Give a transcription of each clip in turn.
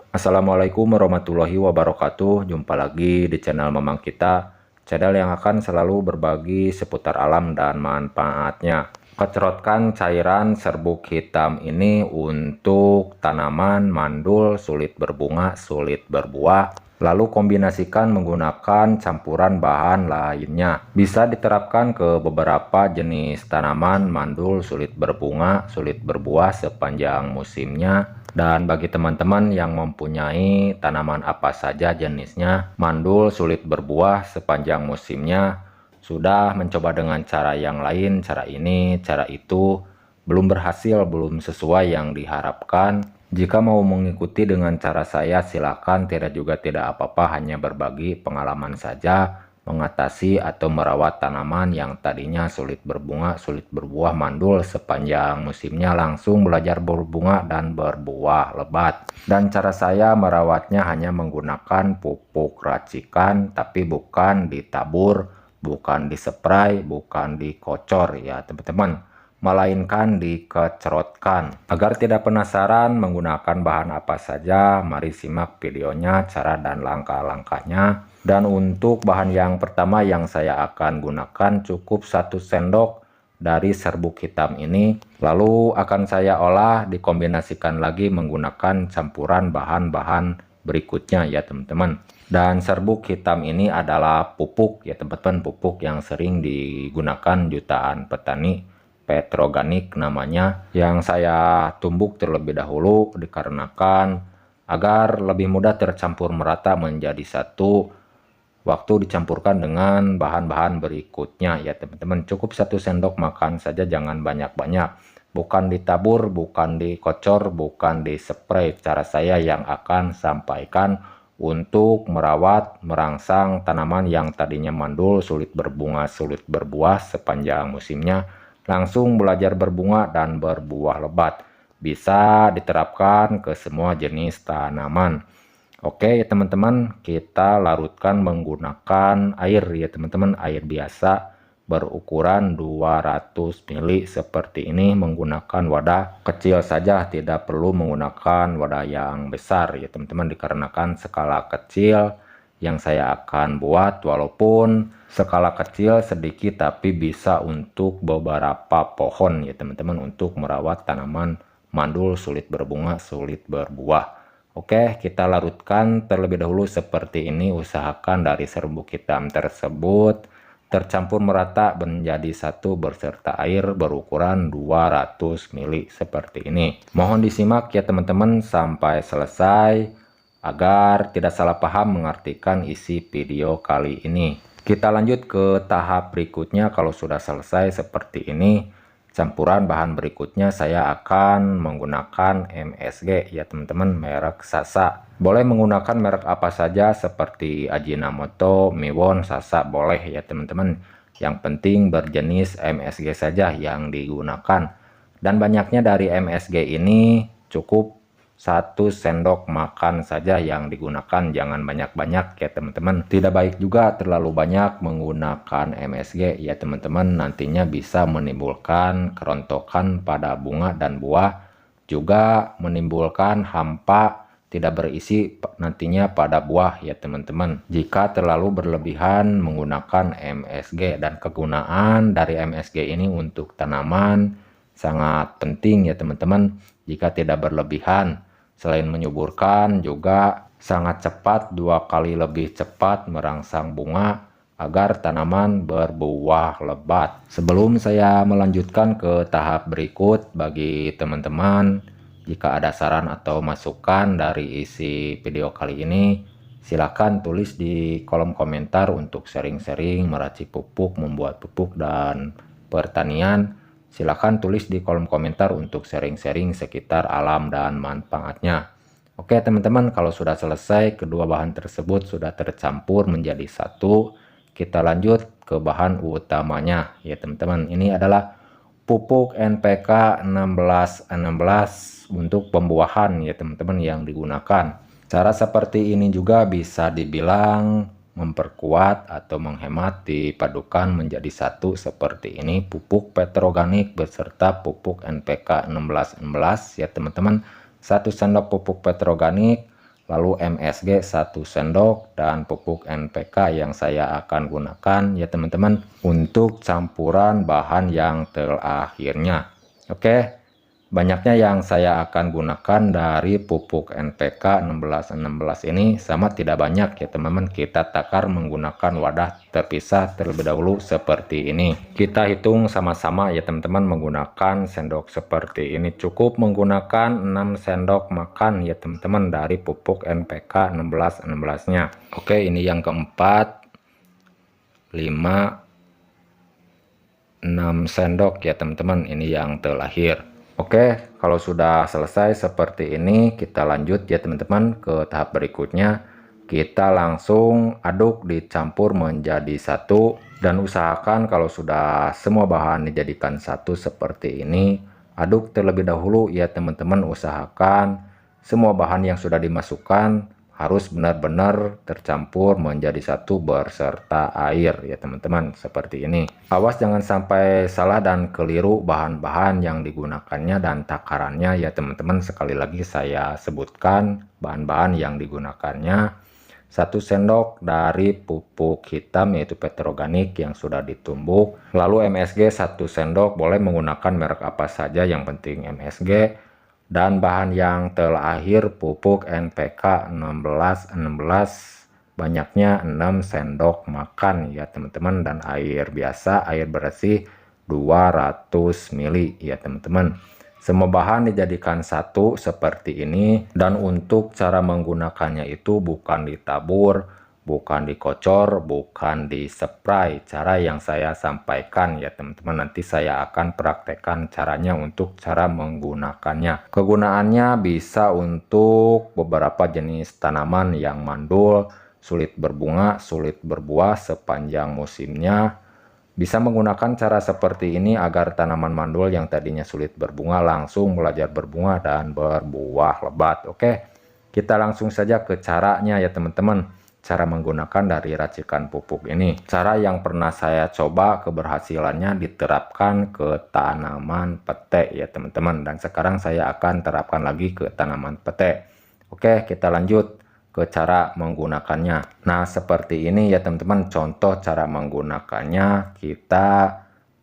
Assalamualaikum warahmatullahi wabarakatuh. Jumpa lagi di channel Mamang Kita, channel yang akan selalu berbagi seputar alam dan manfaatnya. Kecerotkan cairan serbuk hitam ini untuk tanaman mandul sulit berbunga, sulit berbuah. Lalu kombinasikan menggunakan campuran bahan lainnya. Bisa diterapkan ke beberapa jenis tanaman mandul sulit berbunga, sulit berbuah sepanjang musimnya. Dan bagi teman-teman yang mempunyai tanaman apa saja jenisnya, mandul sulit berbuah sepanjang musimnya, sudah mencoba dengan cara yang lain, cara ini, cara itu, belum berhasil, belum sesuai yang diharapkan. Jika mau mengikuti dengan cara saya, silakan, tidak apa-apa, hanya berbagi pengalaman saja mengatasi atau merawat tanaman yang tadinya sulit berbunga, sulit berbuah mandul sepanjang musimnya, langsung belajar berbunga dan berbuah lebat. Dan cara saya merawatnya hanya menggunakan pupuk racikan, tapi bukan ditabur, bukan dispray, bukan dikocor ya teman-teman, melainkan dikecerotkan. Agar tidak penasaran menggunakan bahan apa saja, mari simak videonya, cara dan langkah-langkahnya. Dan untuk bahan yang pertama yang saya akan gunakan cukup 1 sendok dari serbuk hitam ini. Lalu akan saya olah dikombinasikan lagi menggunakan campuran bahan-bahan berikutnya ya teman-teman. Dan serbuk hitam ini adalah pupuk ya teman-teman, pupuk yang sering digunakan jutaan petani, Petroganik namanya, yang saya tumbuk terlebih dahulu dikarenakan agar lebih mudah tercampur merata menjadi satu waktu dicampurkan dengan bahan-bahan berikutnya ya teman-teman. Cukup 1 sendok makan saja, jangan banyak-banyak, bukan ditabur, bukan dikocor, bukan dispray. Cara saya yang akan sampaikan untuk merawat merangsang tanaman yang tadinya mandul sulit berbunga, sulit berbuah sepanjang musimnya, langsung belajar berbunga dan berbuah lebat. Bisa diterapkan ke semua jenis tanaman. Oke ya teman-teman, kita larutkan menggunakan air ya teman-teman, air biasa berukuran 200 ml seperti ini, menggunakan wadah kecil saja, tidak perlu menggunakan wadah yang besar ya teman-teman, dikarenakan skala kecil yang saya akan buat, walaupun skala kecil sedikit tapi bisa untuk beberapa pohon ya teman-teman, untuk merawat tanaman mandul sulit berbunga, sulit berbuah. Oke, kita larutkan terlebih dahulu seperti ini. Usahakan dari serbuk hitam tersebut tercampur merata menjadi satu beserta air berukuran 200 ml seperti ini. Mohon disimak ya teman-teman sampai selesai agar tidak salah paham mengartikan isi video kali ini. Kita lanjut ke tahap berikutnya. Kalau sudah selesai seperti ini, campuran bahan berikutnya saya akan menggunakan MSG ya teman-teman, merek Sasa. Boleh menggunakan merek apa saja seperti Ajinomoto, Miwon, Sasa boleh ya teman-teman. Yang penting berjenis MSG saja yang digunakan. Dan banyaknya dari MSG ini cukup 1 sendok makan saja yang digunakan, jangan banyak-banyak ya teman-teman. Tidak baik juga terlalu banyak menggunakan MSG ya teman-teman, nantinya bisa menimbulkan kerontokan pada bunga dan buah, juga menimbulkan hampa tidak berisi nantinya pada buah ya teman-teman, jika terlalu berlebihan menggunakan MSG. Dan kegunaan dari MSG ini untuk tanaman sangat penting ya teman-teman, jika tidak berlebihan. Selain menyuburkan, juga sangat cepat, 2 kali lebih cepat merangsang bunga agar tanaman berbuah lebat. Sebelum saya melanjutkan ke tahap berikut, bagi teman-teman jika ada saran atau masukan dari isi video kali ini, silakan tulis di kolom komentar untuk sharing-sharing meracik pupuk, membuat pupuk dan pertanian. Silahkan tulis di kolom komentar untuk sharing-sharing sekitar alam dan manfaatnya. Oke teman-teman, kalau sudah selesai, kedua bahan tersebut sudah tercampur menjadi satu, kita lanjut ke bahan utamanya ya teman-teman. Ini adalah pupuk NPK 1616 untuk pembuahan ya teman-teman yang digunakan. Cara seperti ini juga bisa dibilang memperkuat atau menghemat dipadukan menjadi satu seperti ini, pupuk Petroganik beserta pupuk NPK 1616 ya teman-teman. 1 sendok pupuk Petroganik, lalu MSG 1 sendok, dan pupuk NPK yang saya akan gunakan ya teman-teman untuk campuran bahan yang terakhirnya. Oke, banyaknya yang saya akan gunakan dari pupuk NPK 1616 ini sama tidak banyak ya teman-teman. Kita takar menggunakan wadah terpisah terlebih dahulu seperti ini. Kita hitung sama-sama ya teman-teman menggunakan sendok seperti ini. Cukup menggunakan 6 sendok makan ya teman-teman dari pupuk NPK 1616 nya. Oke, ini yang keempat, 5, 6 sendok ya teman-teman, ini yang terakhir. Oke, kalau sudah selesai seperti ini, kita lanjut ya teman-teman ke tahap berikutnya. Kita langsung aduk dicampur menjadi satu, dan usahakan kalau sudah semua bahan dijadikan satu seperti ini, aduk terlebih dahulu ya teman-teman. Usahakan semua bahan yang sudah dimasukkan harus benar-benar tercampur menjadi satu berserta air ya teman-teman, seperti ini. Awas jangan sampai salah dan keliru bahan-bahan yang digunakannya dan takarannya ya teman-teman. Sekali lagi saya sebutkan bahan-bahan yang digunakannya: 1 sendok dari pupuk hitam yaitu petroganik yang sudah ditumbuk, lalu MSG 1 sendok, boleh menggunakan merek apa saja yang penting MSG, dan bahan yang terakhir pupuk NPK 1616 banyaknya 6 sendok makan ya teman-teman, dan air biasa, air bersih 200 ml ya teman-teman. Semua bahan dijadikan satu seperti ini, dan untuk cara menggunakannya itu bukan ditabur, bukan dikocor, bukan dispray, cara yang saya sampaikan ya teman-teman. Nanti saya akan praktekkan caranya untuk cara menggunakannya. Kegunaannya bisa untuk beberapa jenis tanaman yang mandul, sulit berbunga, sulit berbuah sepanjang musimnya. Bisa menggunakan cara seperti ini agar tanaman mandul yang tadinya sulit berbunga langsung belajar berbunga dan berbuah lebat. Oke, kita langsung saja ke caranya ya teman-teman. Cara menggunakan dari racikan pupuk ini, cara yang pernah saya coba keberhasilannya diterapkan ke tanaman pete ya teman-teman, dan sekarang saya akan terapkan lagi ke tanaman pete. Oke, kita lanjut ke cara menggunakannya. Nah, seperti ini ya teman-teman contoh cara menggunakannya. Kita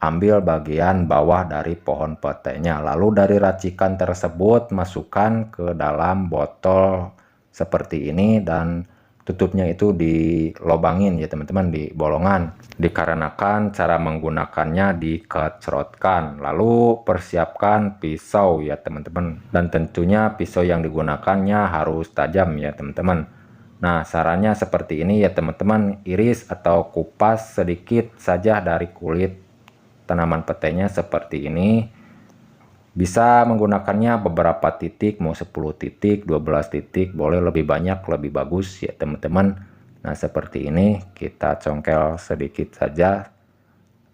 ambil bagian bawah dari pohon petenya, lalu dari racikan tersebut masukkan ke dalam botol seperti ini, dan tutupnya itu dilobangin ya teman-teman, di bolongan, dikarenakan cara menggunakannya dikecrotkan. Lalu persiapkan pisau ya teman-teman, dan tentunya pisau yang digunakannya harus tajam ya teman-teman. Nah, sarannya seperti ini ya teman-teman, iris atau kupas sedikit saja dari kulit tanaman petenya seperti ini. Bisa menggunakannya beberapa titik, mau 10 titik, 12 titik, boleh lebih banyak lebih bagus ya teman-teman. Nah, seperti ini kita congkel sedikit saja.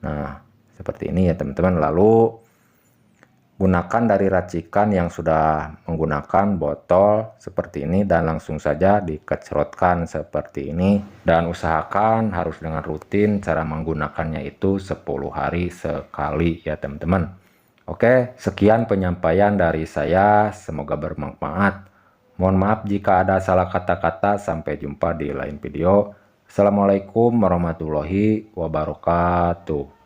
Nah, seperti ini ya teman-teman. Lalu gunakan dari racikan yang sudah menggunakan botol seperti ini, dan langsung saja dikecrotkan seperti ini, dan usahakan harus dengan rutin. Cara menggunakannya itu 10 hari sekali ya teman-teman. Oke, sekian penyampaian dari saya, semoga bermanfaat. Mohon maaf jika ada salah kata-kata. Sampai jumpa di lain video. Assalamualaikum warahmatullahi wabarakatuh.